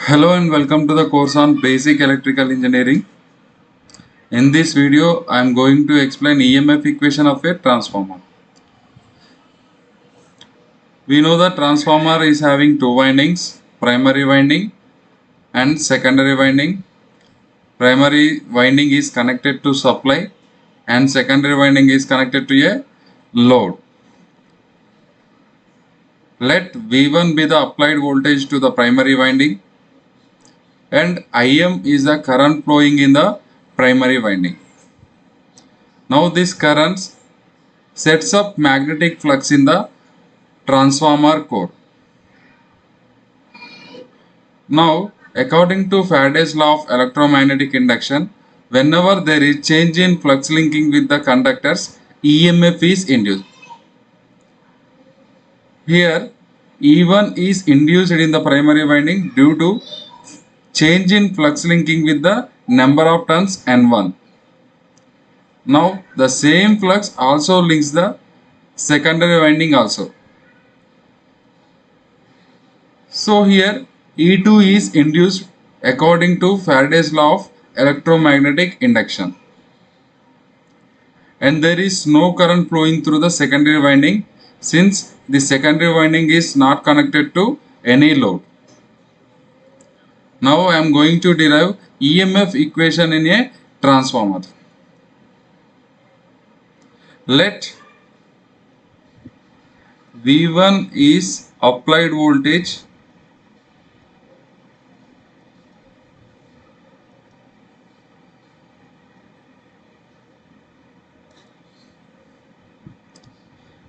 Hello and welcome to the course on Basic Electrical Engineering. In this video, I am going to explain EMF equation of a transformer. We know that transformer is having two windings, primary winding and secondary winding. Primary winding is connected to supply and secondary winding is connected to a load. Let V1 be the applied voltage to the primary winding and Im is the current flowing in the primary winding. Now this current sets up magnetic flux in the transformer core. Now, according to Faraday's law of electromagnetic induction, whenever there is change in flux linking with the conductors, EMF is induced. Here, E1 is induced in the primary winding due to change in flux linking with the number of turns N1. Now, the same flux also links the secondary winding also. So here E2 is induced according to Faraday's law of electromagnetic induction. And there is no current flowing through the secondary winding since the secondary winding is not connected to any load. Now I am going to derive EMF equation in a transformer. Let V1 is applied voltage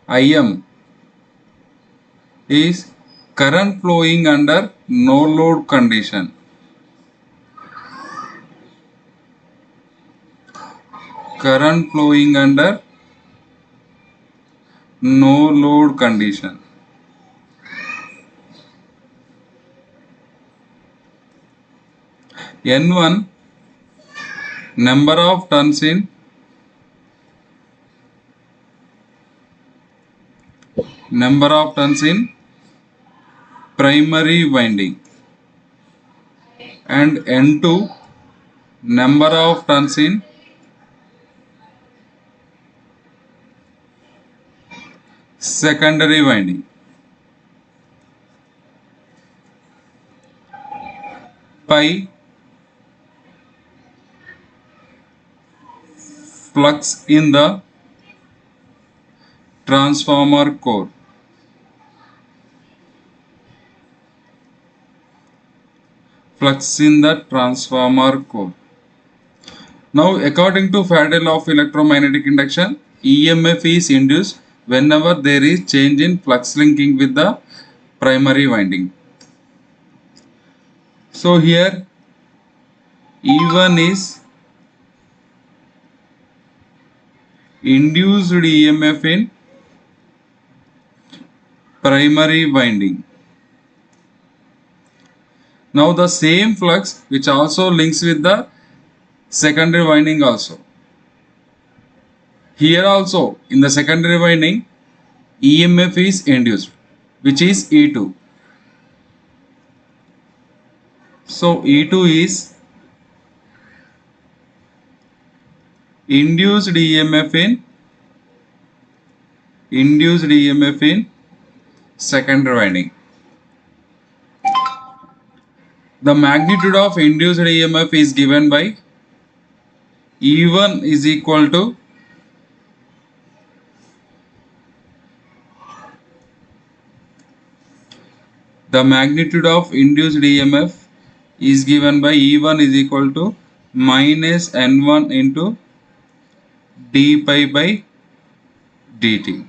Im is current flowing under no load condition. Current flowing under no load condition. N1 number of turns in primary winding and N2 number of turns in secondary winding. Pi flux in the transformer core. Flux in the transformer core. Now, according to Faraday's law of electromagnetic induction, EMF is induced whenever there is change in flux linking with the primary winding. So here E1 is induced EMF in primary winding. Now the same flux which also links with the secondary winding also. Here also in the secondary winding EMF is induced which is E2. So E2 is induced EMF in secondary winding. The magnitude of induced EMF is given by E1 is equal to the magnitude of induced EMF is given by E1 is equal to minus N1 into d pi by dt,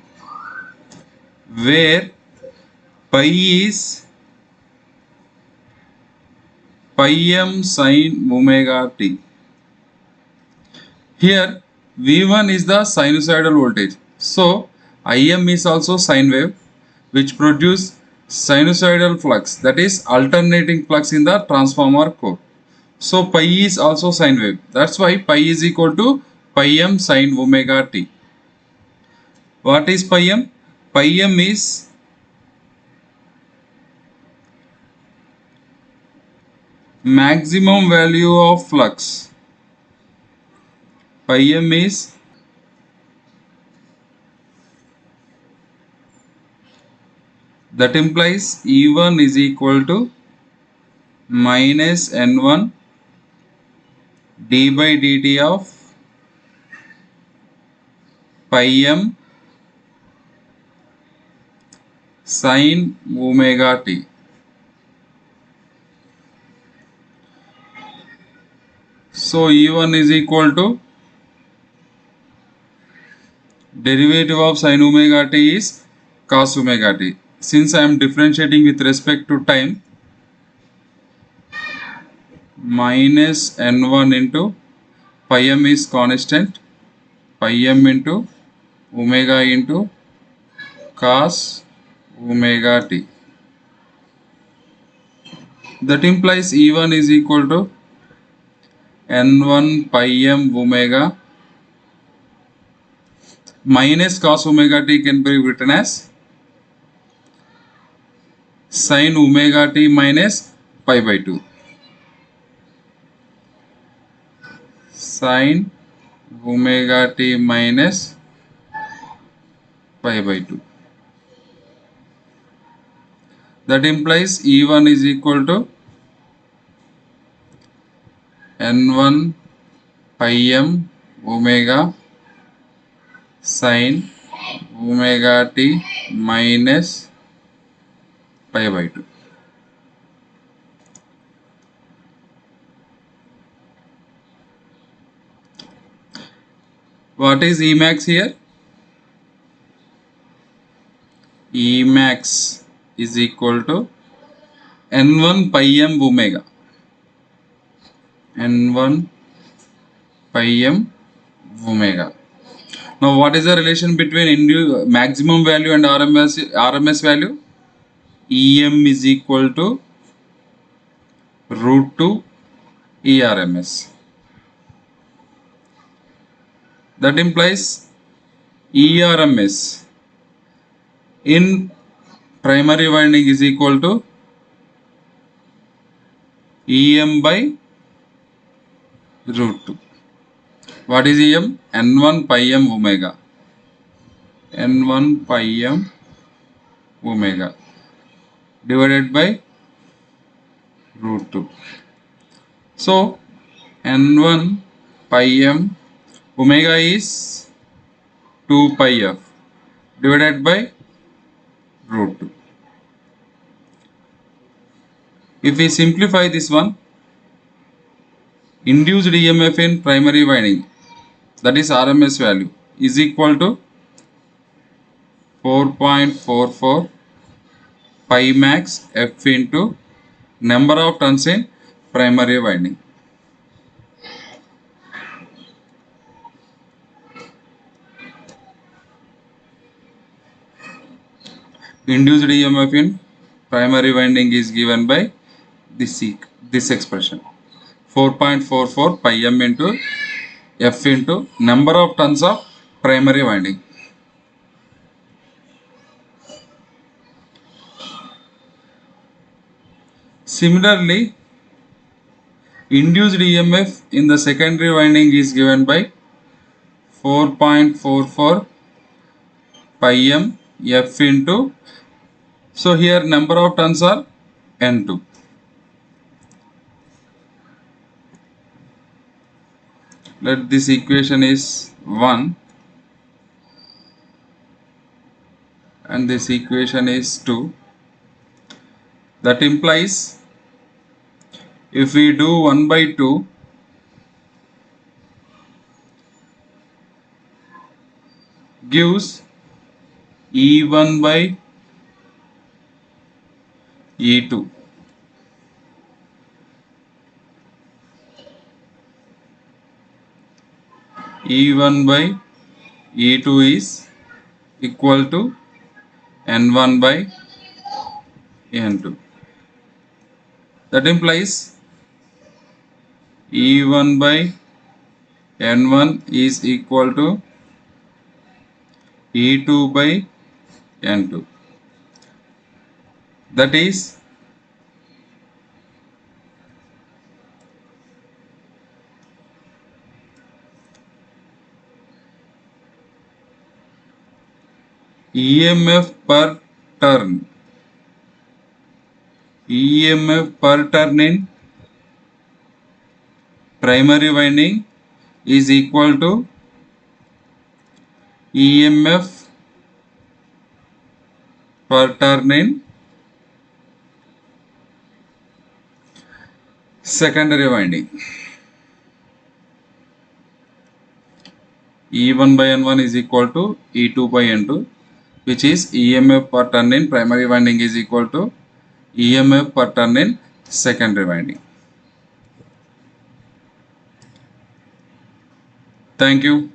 where pi is pi m sin omega t. Here V1 is the sinusoidal voltage. So Im is also sine wave which produce sinusoidal flux, that is alternating flux in the transformer core. So pi is also sine wave. That's why pi is equal to pi m sin omega t. What is pi m? Pi m is maximum value of flux pi m is that implies E1 is equal to minus N1 d by dt of pi m sin omega t. So E1 is equal to derivative of sin omega t is cos omega t. Since I am differentiating with respect to time, minus n1 into pi m is constant, pi m into omega into cos omega t. That implies E1 is equal to n1 pi m omega minus cos omega t can be written as sin omega t minus pi by 2. Sin omega t minus pi by 2. That implies E1 is equal to n1 pi m omega sin omega t minus pi by 2. What is Emax here? Emax is equal to n1 pi m omega. n1 pi m omega. Now what is the relation between maximum value and RMS value? Em is equal to root 2 ERMS. That implies ERMS in primary winding is equal to Em by root 2. What is Em? N1 pi m omega. N1 pi m omega divided by root 2. So N1 pi m omega is 2 pi f divided by root 2. If we simplify this one, induced EMF in primary winding, that is RMS value, is equal to 4.44 pi max f into number of turns in primary winding. Induced EMF in primary winding is given by this expression, 4.44 pi m into f into number of turns of primary winding. Similarly, induced EMF in the secondary winding is given by 4.44 pi m f into, so here number of turns are n2. Let this equation is 1 and this equation is 2. That implies if we do 1 by 2, gives E1 by E2. E1 by E2 is equal to N1 by N2. That implies E1 by N1 is equal to E2 by N2. That is EMF per turn, EMF per turn in primary winding is equal to EMF per turn in secondary winding. E1 by N1 is equal to E2 by N2, which is EMF per turn in primary winding is equal to EMF per turn in secondary winding. Thank you.